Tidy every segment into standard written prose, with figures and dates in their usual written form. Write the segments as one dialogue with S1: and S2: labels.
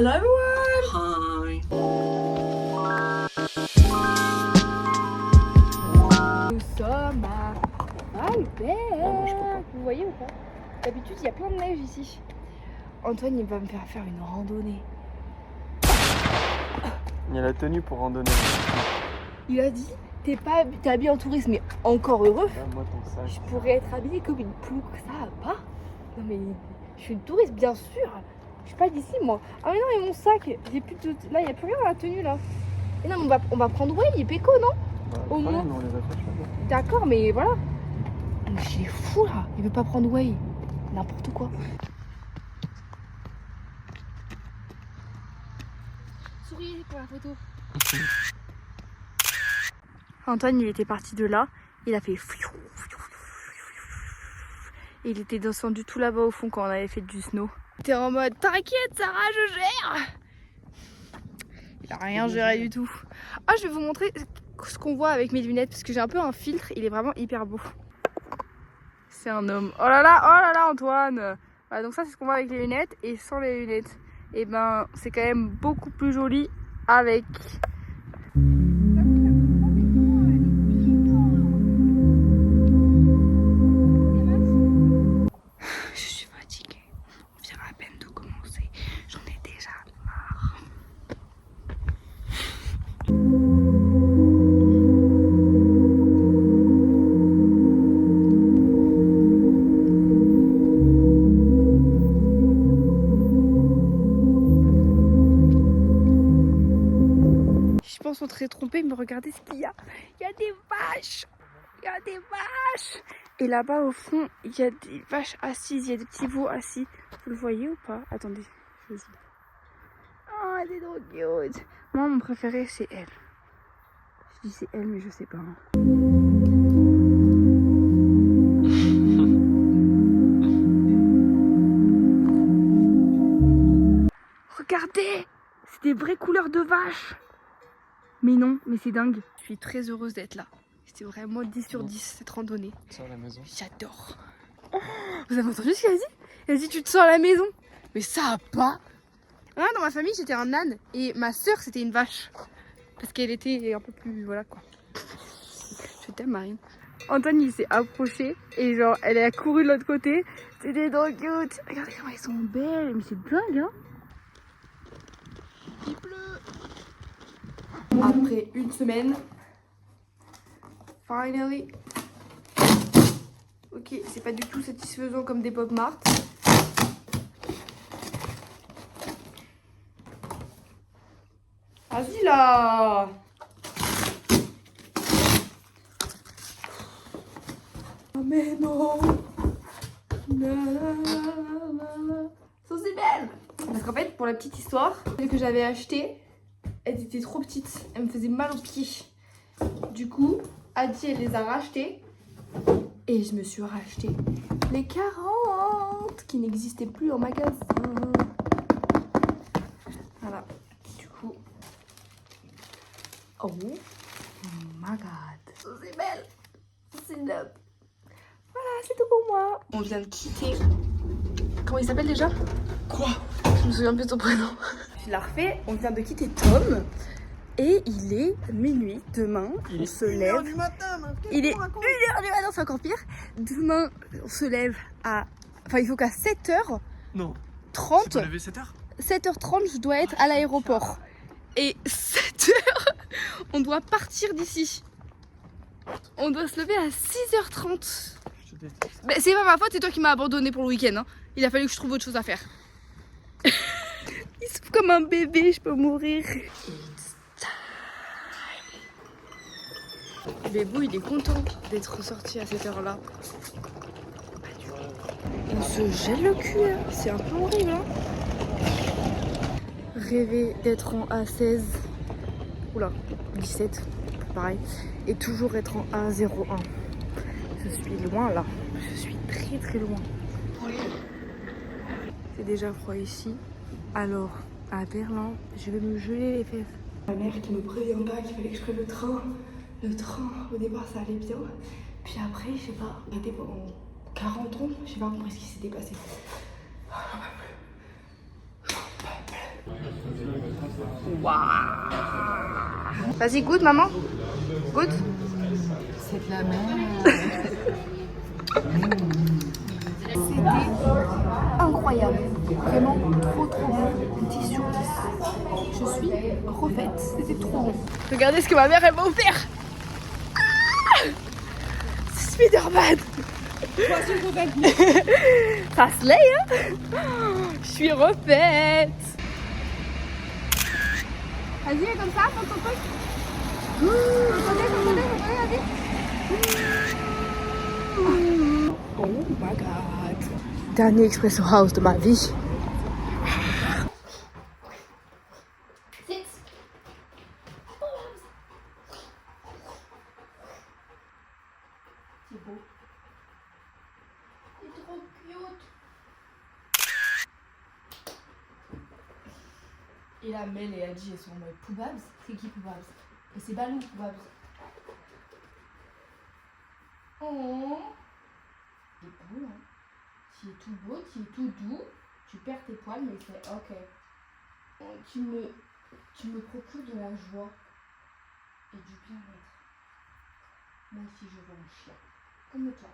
S1: Hello everyone!
S2: Hi.
S1: Nous sommes à Albert. Vous voyez ou pas? D'habitude il y a plein de neige ici. Antoine il va me faire une randonnée.
S2: Il y a la tenue pour randonner.
S1: Il a dit t'es habillé en touriste, mais encore heureux.
S2: Moi ton sac.
S1: Je pourrais être habillée comme une plouc, ça va pas? Non mais je suis une touriste bien sûr. Je suis pas d'ici moi. Ah mais non mais mon sac, j'ai plus de... Là il n'y a plus rien dans la tenue là. Et non mais on va prendre Way et Péco non? Au moins.
S2: On les a fait choisir.
S1: D'accord mais voilà. Mais il est fou là, il veut pas prendre Way. N'importe quoi. Souriez pour la photo. Antoine il était parti de là, il a fait fiou. Et il était descendu tout là-bas au fond quand on avait fait du snow. Il était en mode t'inquiète Sarah, je gère. Il a rien géré du tout. Ah je vais vous montrer ce qu'on voit avec mes lunettes parce que j'ai un peu un filtre, il est vraiment hyper beau. C'est un homme. Oh là là Antoine. Voilà, donc ça c'est ce qu'on voit avec les lunettes et sans les lunettes. Et ben c'est quand même beaucoup plus joli avec. Je pense qu'on serait trompé, mais regardez ce qu'il y a. Il y a des vaches. Il y a des vaches. Et là-bas au fond, il y a des vaches assises. Il y a des petits veaux assis. Vous le voyez ou pas? Attendez, je vous dis. Oh, elle est trop cute. Moi, mon préféré, c'est elle. Je dis c'est elle, mais je sais pas. Regardez, c'est des vraies couleurs de vaches. Mais non, mais c'est dingue. Je suis très heureuse d'être là. C'était vraiment 10 sur 10 cette randonnée.
S2: Sur la maison.
S1: J'adore. Oh, vous avez entendu ce qu'elle a dit? Elle a dit tu te sens à la maison. Mais ça a pas. Moi dans ma famille j'étais un âne et ma soeur c'était une vache. Parce qu'elle était un peu plus... Voilà quoi. Je t'aime Marine. Antoine il s'est approché et genre elle a couru de l'autre côté. C'était trop cute. Regardez comment elles sont belles. Mais c'est dingue hein. Il pleut. Après une semaine, finally. Ok, c'est pas du tout satisfaisant comme des Pop Mart. Vas-y là. Oh mais non. Ça c'est belle. Parce qu'en fait, pour la petite histoire, celle que j'avais achetée, elles étaient trop petites, elles me faisaient mal aux pieds. Du coup, Adi elle les a rachetées et je me suis racheté les 40 qui n'existaient plus en magasin. Voilà, du coup. Oh my god, ça c'est belle, c'est top. Voilà, c'est tout pour moi. On vient de quitter. Comment il s'appelle déjà?
S2: Quoi?
S1: Je me souviens plus de son prénom. Je la refais, on vient de quitter Tom et il est minuit. Demain, on se lève.
S2: 1h du matin,
S1: Il est 1h du matin, c'est encore pire. Demain, on se lève à. Enfin, il faut qu'à 7h30.
S2: Non. 7h?
S1: 7h30, je dois être à l'aéroport. Et 7h, on doit partir d'ici. On doit se lever à 6h30.
S2: Je te déteste.
S1: Mais c'est pas ma faute, c'est toi qui m'as abandonné pour le week-end. Hein. Il a fallu que je trouve autre chose à faire. Il souffle comme un bébé, je peux mourir. It's time. Bébou, il est content d'être sorti à cette heure-là. On se gèle le cul, hein. C'est un peu horrible. Hein. Rêver d'être en A16, oula, 17, pareil, et toujours être en A01. Je suis loin là, je suis très très loin. C'est déjà froid ici, alors à Berlin, je vais me geler les fesses. Ma mère qui me prévient pas qu'il fallait que je prenne le train. Le train, au départ ça allait bien, puis après, je sais pas, arrêté pendant 40 ans, je sais pas compris ce qui s'était passé. J'en peux plus. Waouh. Vas-y, goûte, maman. Goûte.
S3: C'est de la mer.
S1: C'était incroyable. Vraiment trop bon. 10 sur 10. Je suis refaite. C'était trop bon. Regardez ce que ma mère elle m'a offert. Ah, c'est Spider-Man. Ça slay, hein. Je suis refaite. Vas-y, comme ça, prends ton truc. Regardez. Oh my god. Dernier Expresso House de ma vie. C'est beau. C'est trop cute. Et là, Mel et Adji, elles sont en mode Poubabs. C'est qui Poubabs? Et c'est Balou Poubabs. Oh. Tu es beau, hein. Tu es tout beau, tu es tout doux. Tu perds tes poils, mais c'est ok. Oh, tu me procures de la joie et du bien-être. Moi aussi, je veux un chien. Comme toi.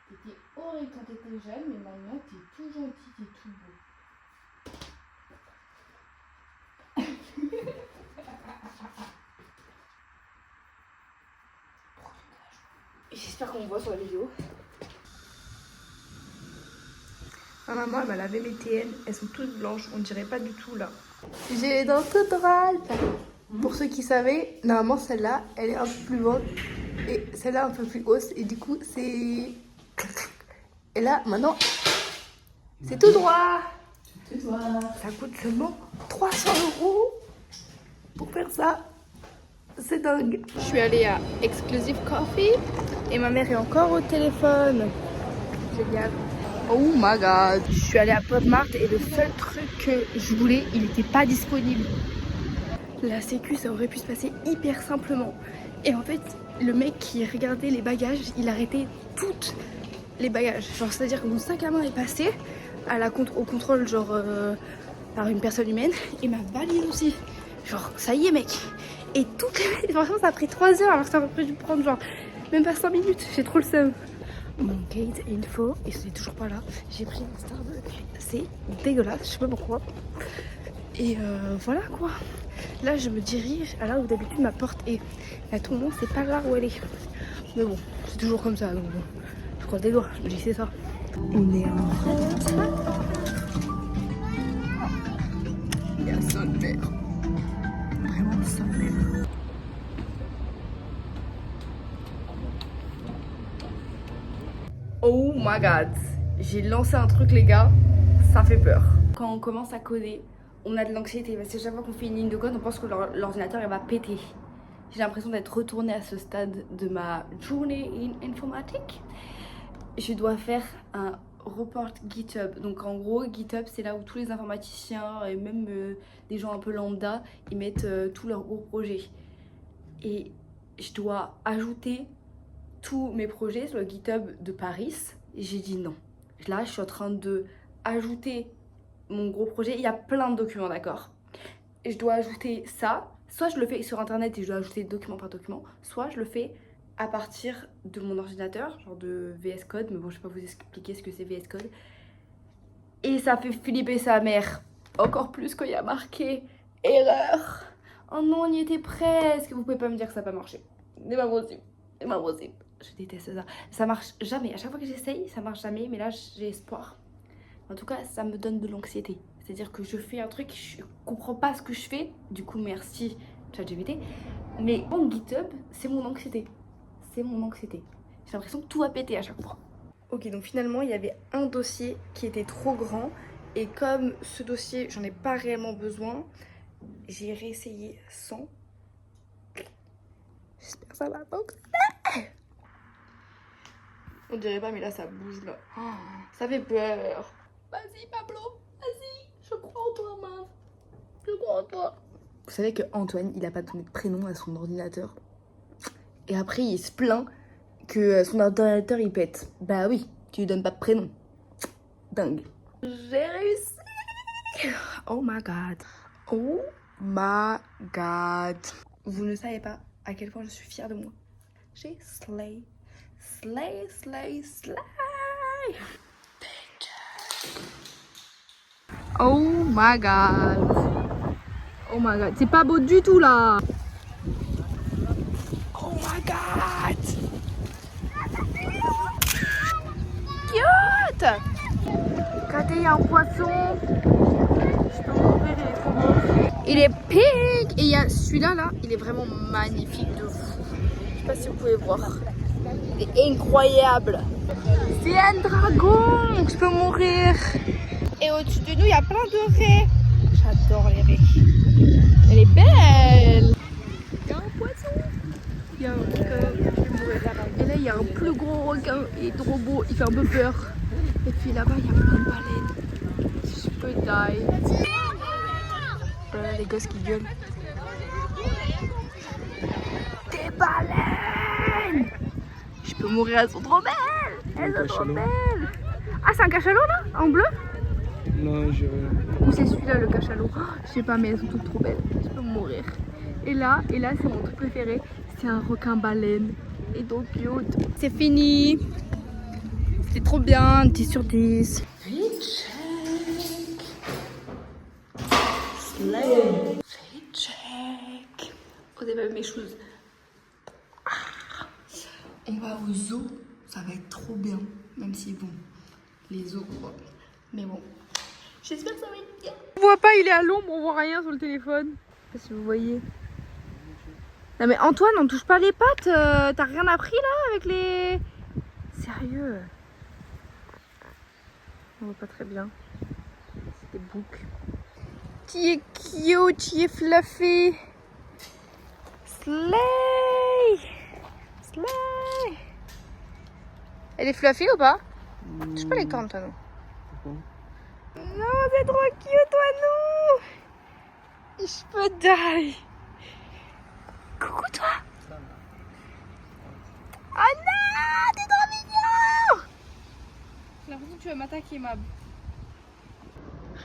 S1: T'étais horrible quand t'étais jeune, mais maintenant t'es tout gentil, t'es tout beau. J'espère qu'on me voit sur la vidéo. Ma maman elle m'a lavé mes TN, elles sont toutes blanches, on dirait pas du tout là. J'ai les dents toutes droites. Pour ceux qui savaient, normalement celle-là elle est un peu plus grande et celle-là un peu plus hausse et du coup c'est... Et là maintenant c'est tout droit. Ça coûte seulement 300 € pour faire ça. C'est dingue. Je suis allée à Exclusive Coffee et ma mère est encore au téléphone. Génial. Oh my god. Je suis allée à PopMart et le seul truc que je voulais, il n'était pas disponible. La sécu, ça aurait pu se passer hyper simplement. Et en fait, le mec qui regardait les bagages, il arrêtait toutes les bagages. Genre, c'est-à-dire que mon sac à main est passé au contrôle, genre par une personne humaine, et ma valise aussi. Genre, ça y est, mec. Et toutes les... Franchement, ça a pris 3 heures alors que ça aurait dû prendre genre même pas 5 minutes. J'ai trop le seum. Mon gate info, et c'est toujours pas là. J'ai pris un Starbucks. C'est dégueulasse, je sais pas pourquoi. Et voilà quoi. Là, je me dirige à là où d'habitude ma porte est. À tout moment, c'est pas là où elle est. Mais bon, c'est toujours comme ça. Donc bon, je croise des doigts. Je me dis, c'est ça. On est en retard. Il y a ça de mer. Vraiment ça de mer. Oh my god, j'ai lancé un truc les gars, ça fait peur. Quand on commence à coder, on a de l'anxiété parce que chaque fois qu'on fait une ligne de code, on pense que l'ordinateur va péter. J'ai l'impression d'être retournée à ce stade de ma journée en informatique. Je dois faire un report GitHub. Donc en gros, GitHub c'est là où tous les informaticiens et même des gens un peu lambda, ils mettent tous leurs gros projets. Et je dois ajouter tous mes projets sur le GitHub de Paris. J'ai dit non. Là, je suis en train de ajouter mon gros projet. Il y a plein de documents, d'accord? Je dois ajouter ça. Soit je le fais sur internet et je dois ajouter document par document, soit je le fais à partir de mon ordinateur, genre de VS Code. Mais bon, je vais pas vous expliquer ce que c'est VS Code. Et ça fait flipper sa mère. Encore plus quand il y a marqué erreur. Oh non, on y était presque. Vous pouvez pas me dire que ça n'a pas marché. C'est pas possible. C'est pas possible. Je déteste ça. Ça marche jamais. À chaque fois que j'essaye, ça marche jamais. Mais là, j'ai espoir. En tout cas, ça me donne de l'anxiété. C'est-à-dire que je fais un truc, je comprends pas ce que je fais. Du coup, merci ChatGPT. Mais mon GitHub, c'est mon anxiété. C'est mon anxiété. J'ai l'impression que tout va péter à chaque fois. Ok, donc finalement, il y avait un dossier qui était trop grand. Et comme ce dossier, j'en ai pas réellement besoin, j'ai réessayé sans. J'espère que ça va fonctionner. On dirait pas, mais là, ça bouge, là. Oh, ça fait peur. Vas-y, Pablo. Vas-y. Je crois en toi, meuf. Je crois en toi. Vous savez que Antoine, il a pas donné de prénom à son ordinateur. Et après, il se plaint que son ordinateur, il pète. Bah oui, tu lui donnes pas de prénom. Dingue. J'ai réussi. Oh my god. Oh my god. Vous ne savez pas à quel point je suis fière de moi. J'ai slay. Slay, slay, slay. Oh my god. Oh my god. C'est pas beau du tout là. Oh my god. Cute. Regardez, il y a un poisson. Je peux m'ouvrir, il est trop beau. Il est pink. Et il y a celui-là, là, il est vraiment magnifique de fou. Je sais pas si vous pouvez voir. Il est incroyable. C'est un dragon. Je peux mourir. Et au-dessus de nous, il y a plein de raies. J'adore les raies. Elle est belle. Il y a un poisson. Il y a un requin. Je vais mourir. Et là, il y a un plus gros requin. Il est trop beau. Il fait un peu peur. Et puis là-bas, il y a plein de baleines. Je peux die. Voilà les gosses qui gueulent. Des baleines. Je peux mourir, elles sont trop belles. Elles sont trop belles. Ah, c'est un cachalot là? En bleu?
S2: Non, je...
S1: Ou c'est celui-là le cachalot? Oh, je sais pas, mais elles sont toutes trop belles. Je peux mourir. Et là c'est mon truc préféré. C'est un requin baleine. Et donc cute. C'est fini. C'est trop bien. 10 sur 10. Slay. Check. On a pas vu mes choses. On va au zoo. Ça va être trop bien. Même si bon, les zoos quoi. Mais bon. J'espère que ça va être bien. On voit pas, il est à l'ombre, on voit rien sur le téléphone. Je sais pas si vous voyez. Non mais Antoine, on touche pas les pattes. T'as rien appris là avec les... Sérieux. On voit pas très bien. C'est des boucs. Tu es cute, tu es fluffy. Slay. Slay. Elle est fluffy ou pas? Touche pas les cornes toi non. Non, c'est trop cute, toi, non. Je peux die. Coucou, toi. Oh non, t'es trop mignon. J'ai l'impression que tu vas m'attaquer, Mab.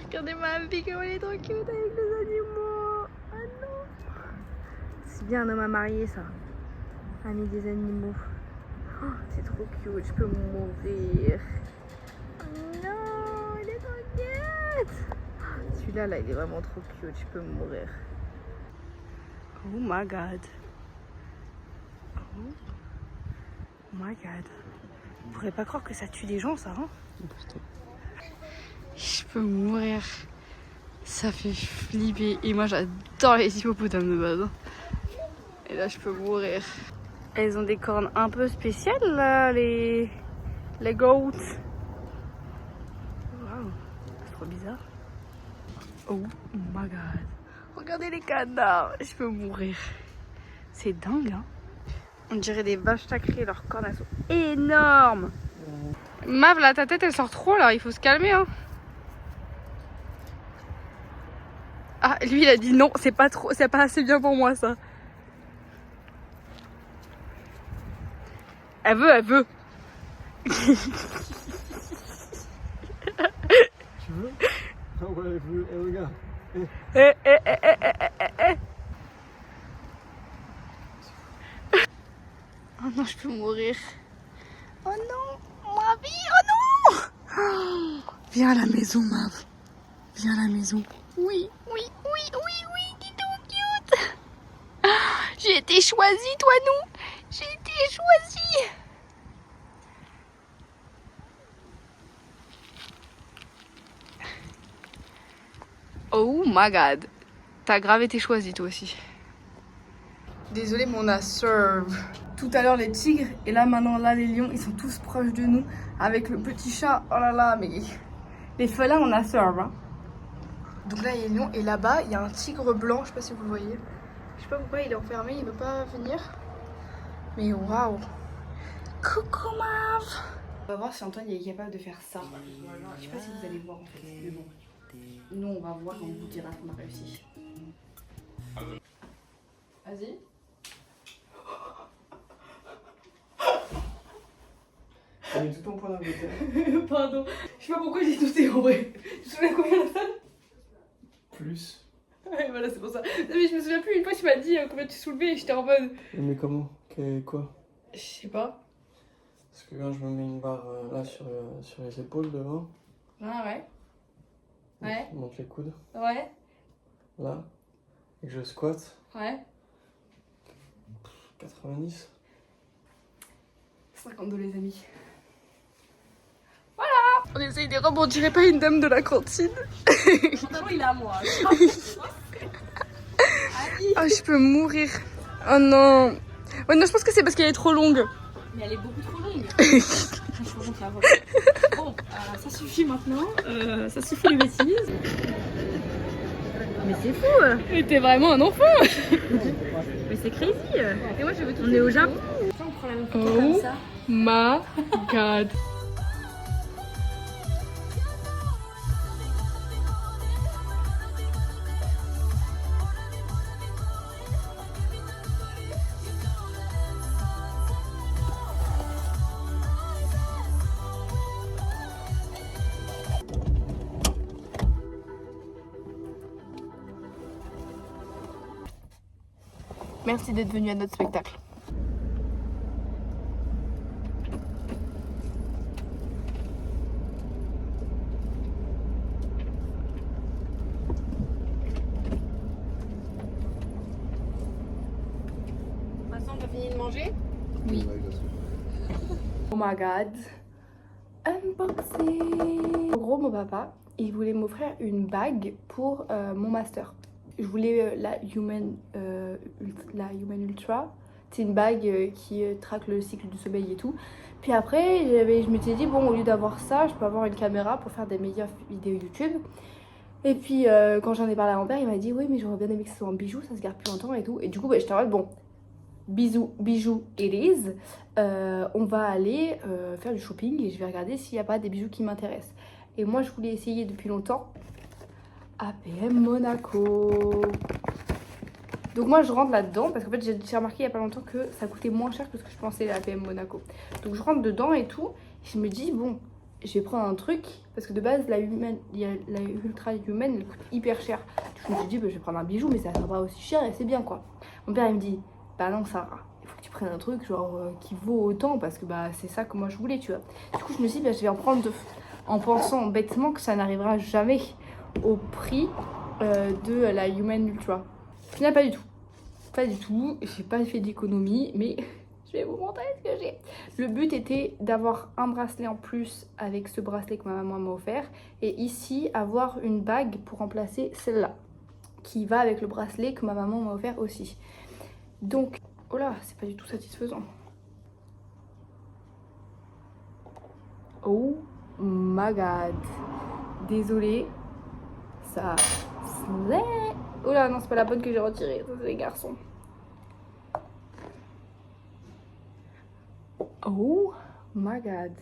S1: Regardez Mab, comme elle est trop cute avec les animaux. Oh non. C'est bien un homme à marier, ça. Ami des animaux. Oh, c'est trop cute, je peux mourir. Non, il est trop cute. Celui-là, là, il est vraiment trop cute. Je peux mourir. Oh my god. Oh my god. Vous pourrez pas croire que ça tue des gens, ça, hein? Je peux mourir. Ça fait flipper. Et moi, j'adore les hippopotames de base. Et là, je peux mourir. Elles ont des cornes un peu spéciales, là, les goats. Trop bizarre. Oh my god. Regardez les canards. Je peux mourir. C'est dingue, hein. On dirait des vaches sacrées. Leurs cornes, elles sont énormes. Mav, là, ta tête, elle sort trop, là. Il faut se calmer, hein. Ah, lui, il a dit non. C'est pas trop, c'est pas assez bien pour moi, ça. Elle veut.
S2: Tu veux? Ah ouais, elle veut. Eh, regarde.
S1: Oh non, je peux mourir. Oh non, ma vie, oh non. Oh, viens à la maison, Mav. Viens à la maison. Oui, t'es trop cute. J'ai été choisie, toi, non? J'ai été choisie. Oh my god. T'as grave été choisie, toi aussi. Désolée, mais on a serve. Tout à l'heure les tigres et là maintenant là les lions, ils sont tous proches de nous avec le petit chat. Oh là là, mais les félins on a serve, hein. Donc là il y a les lions et là-bas il y a un tigre blanc, je sais pas si vous le voyez. Je sais pas pourquoi il est enfermé, il veut pas venir. Mais waouh. Coucou Mav. On va voir si Antoine il est capable de faire ça. Je sais pas si vous allez voir en fait. Mais bon. Nous on va voir et on vous dira qu'on a réussi. Vas-y.
S2: T'as mis tout ton point d'Angleterre.
S1: Pardon. Je sais pas pourquoi j'ai douté en vrai. Tu te souviens combien la salle?
S2: Plus.
S1: Ouais. et voilà, c'est pour ça. Non, mais je me souviens plus, une fois tu m'as dit combien tu soulevais et j'étais en mode.
S2: Mais comment? Quoi?
S1: Je sais pas.
S2: Parce que quand je me mets une barre là sur les épaules devant,
S1: Ah ouais. Ouais.
S2: je monte les coudes,
S1: Ouais.
S2: là, et que je squatte,
S1: Ouais.
S2: 90.
S1: 52 les amis. Voilà. On essaye de robes, on dirait pas une dame de la cantine.
S3: Le pantalon, il est à moi.
S1: Ah, je peux mourir. Oh non. Ouais, non, je pense que c'est parce qu'elle est trop longue.
S3: Mais elle est beaucoup trop longue. Bon, ça suffit maintenant. Ça suffit les bêtises. Mais c'est fou.
S1: Mais t'es vraiment un enfant.
S3: Mais c'est crazy.
S1: Et moi, je veux tout.
S3: On est au Japon. On prend la même photo comme ça.
S1: My God. Merci d'être venu à notre spectacle.
S3: Maintenant, on a fini de manger.
S1: Oh my god. Unboxing. En gros, mon papa, il voulait m'offrir une bague pour mon master. Je voulais la Human Ultra. C'est une bague qui traque le cycle du sommeil et tout. Puis après, je m'étais dit, bon, au lieu d'avoir ça, je peux avoir une caméra pour faire des meilleures vidéos YouTube. Et puis, quand j'en ai parlé à mon père, il m'a dit, oui, mais j'aurais bien aimé que ce soit un bijou, ça se garde plus longtemps et tout. Et du coup, j'étais en mode, bon, bijou it is. On va aller faire du shopping et je vais regarder s'il n'y a pas des bijoux qui m'intéressent. Et moi, je voulais essayer depuis longtemps APM Monaco. Donc moi je rentre là-dedans parce qu'en fait j'ai remarqué il n'y a pas longtemps que ça coûtait moins cher que ce que je pensais la APM Monaco. Donc je rentre dedans et tout, et je me dis bon, je vais prendre un truc parce que de base la Ultra Human elle coûte hyper cher. Je me suis dit bah, je vais prendre un bijou mais ça sera pas aussi cher et c'est bien quoi. Mon père il me dit bah non Sarah, il faut que tu prennes un truc genre qui vaut autant parce que bah c'est ça que moi je voulais tu vois. Du coup je me suis dit bah, je vais en prendre deux en pensant bêtement que ça n'arrivera jamais au prix de la Human Ultra. Au final, pas du tout. Pas du tout. J'ai pas fait d'économie, mais je vais vous montrer ce que j'ai. Le but était d'avoir un bracelet en plus avec ce bracelet que ma maman m'a offert. Et ici, avoir une bague pour remplacer celle-là. Qui va avec le bracelet que ma maman m'a offert aussi. Donc, oh là, c'est pas du tout satisfaisant. Oh my god. Désolée. Ça slay. Oh là, non, c'est pas la bonne que j'ai retirée. Ça, c'est les garçons. Oh my god.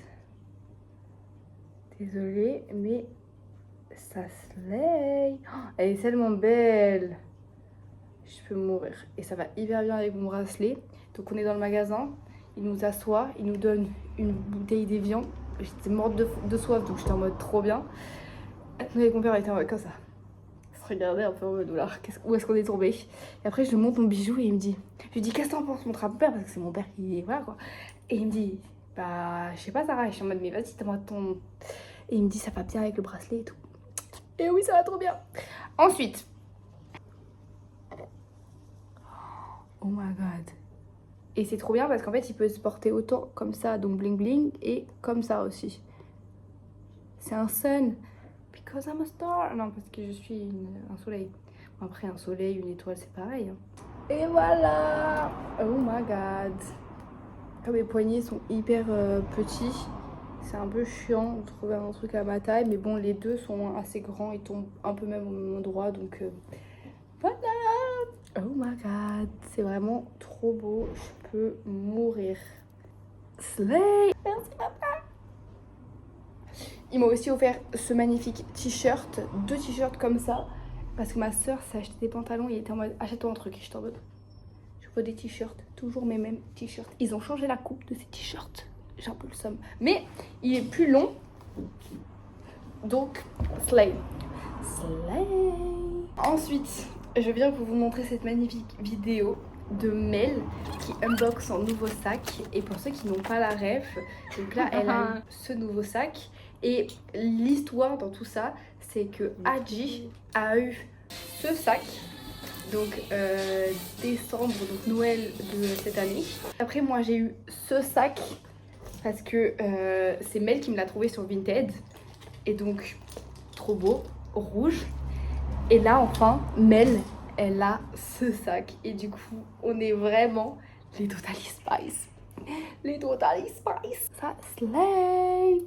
S1: Désolée, mais ça slay. Oh, elle est tellement belle. Je peux mourir. Et ça va hyper bien avec mon bracelet. Donc, on est dans le magasin. Il nous assoit. Il nous donne une bouteille d'Evian. J'étais morte de soif, donc j'étais en mode trop bien. Avec mon père, il était en mode comme ça. Regardez un peu en mode où est-ce qu'on est tombé. Et après je lui montre mon bijou et il me dit, je lui dis qu'est-ce que t'en penses, montre à mon père parce que c'est mon père qui voilà quoi. Et il me dit bah je sais pas Sarah, et je suis en mode mais vas-y t'as moi ton. Et il me dit ça va bien avec le bracelet et tout. Et oui ça va trop bien. Ensuite, oh my god. Et c'est trop bien parce qu'en fait il peut se porter autant comme ça donc bling bling et comme ça aussi. C'est un sun. Because I'm a star. Non, parce que je suis un soleil. Après, un soleil, une étoile, c'est pareil. Hein. Et voilà. Oh my god. Comme mes poignets sont hyper petits, c'est un peu chiant de trouver un truc à ma taille. Mais bon, les deux sont assez grands. Ils tombent un peu même au même endroit. Donc voilà. Oh my god. C'est vraiment trop beau. Je peux mourir. Slay. Merci papa. Il m'a aussi offert ce magnifique t-shirt, 2 t-shirts comme ça, parce que ma soeur s'est acheté des pantalons, il était en mode achète-toi un truc, j'étais en mode je veux des t-shirts, toujours mes mêmes t-shirts. Ils ont changé la coupe de ces t-shirts, j'ai un peu le somme, mais il est plus long, donc slay. Slay. Ensuite, je viens pour vous montrer cette magnifique vidéo de Mel qui unbox son nouveau sac. Et pour ceux qui n'ont pas la ref, donc là elle a eu ce nouveau sac. Et l'histoire dans tout ça, c'est que Adji a eu ce sac, donc décembre, donc Noël de cette année. Après moi j'ai eu ce sac parce que c'est Mel qui me l'a trouvé sur Vinted. Et donc trop beau, rouge. Et là enfin Mel elle a ce sac. Et du coup on est vraiment les Totally Spice. Les Totally Spice. Ça slay.